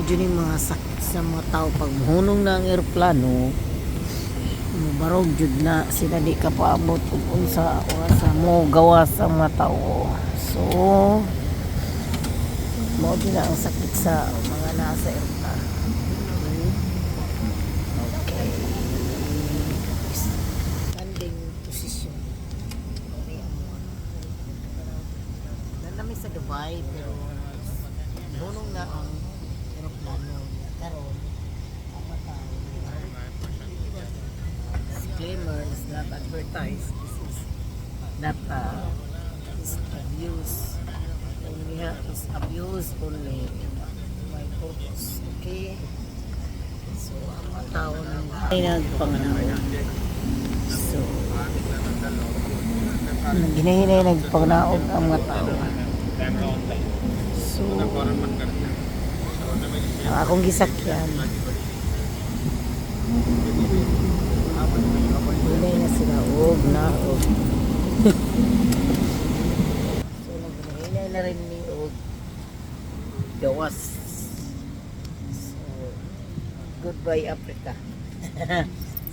dyan yung mga sakit sa mga tao pag hunong na ang aeroplano mubarog jud na sila di ka paabot kung unsa sa mo gawa sa mga tao. So mo din na ang sakit sa mga nasa aeroplano. Okay, landing position. Nandami sa Dubai pero hunong na ang aeroplano karon ang mga tao. Disclaimer is not advertised. This is not is abuse. Only is abuse only my purpose. Okay? So, ang mga tao ay nagpanganaw. So, ginahinay nagpanganaog ang mga tao. So, ang akong gisakyan hinay na sila na so naghinay na rin ni gawas. So goodbye Africa.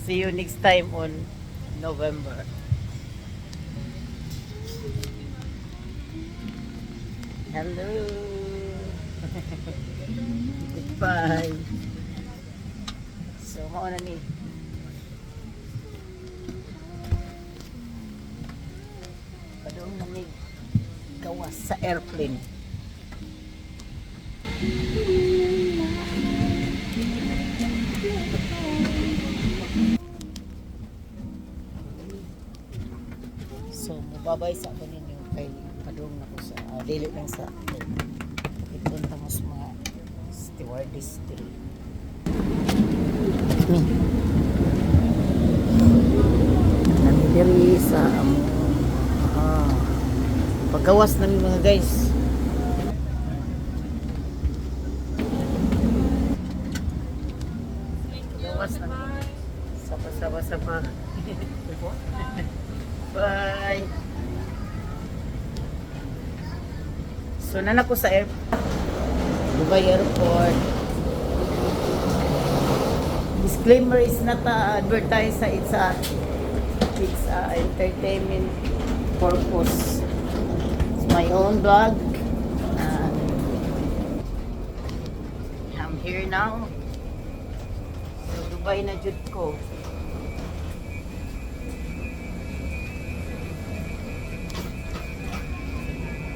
See you next time on November. Hello. Goodbye. So mao na ni padung namig gawas sa airplane. So mababay sa ako ninyo kay padung na ko sa dili lang sa ipunta mo sa mga stewardess dili. Nami diri sa paggawas namin mga guys. Paggawas namin. Sapa. Bye. So nana ko sa Dubai Airport. Disclaimer is not advertised. It's a entertainment purpose. My own blog. I'm here now. So Dubai na jud ko.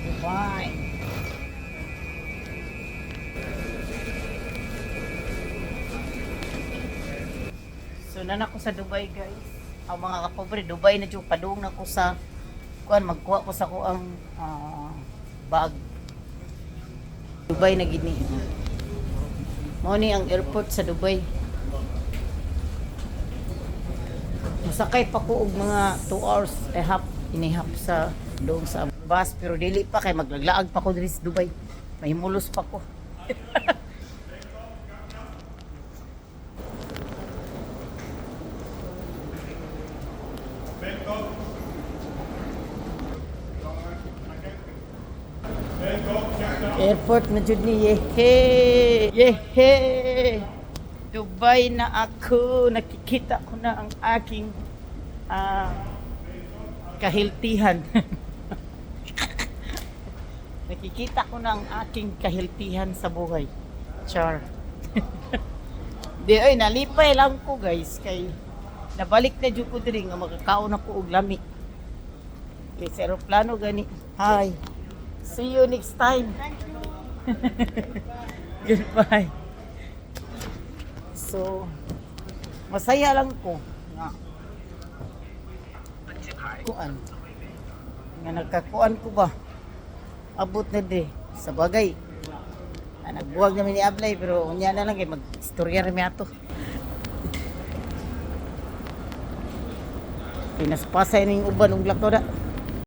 Dubai. So nan ako sa Dubai guys. Ang mga kapobre Dubai na jud padung na ko sa kuan magkuha ko sa ko ang bag. Dubai na gini. Mao ni ang airport sa Dubai. Masakay pa ko og mga 2 hours and half inihap sa doon sa bus pero dili pa kay maglaglaag pa ko diri sa Dubai. Mahimulos pa ko. Airport na jud ni yehe Dubai na ako, nakikita ko na ang aking kahiltihan. Nakikita ko na ang aking kahiltihan sa buhay. Char. Di ay nalipay lang ko guys kay nabalik na jud ko diri nga makakaon ako og lami. Kay sa eroplano gani. Hi. See you next time. Goodbye. So, masaya lang ko nga kuan. Nga nagkakuan ko ba? Abot na di. Sa bagay. Nagbuwag namin ni Ablay pero unya na lang kay mag-istorya rin ato. Pinaspasay na yung uban ng lakto na.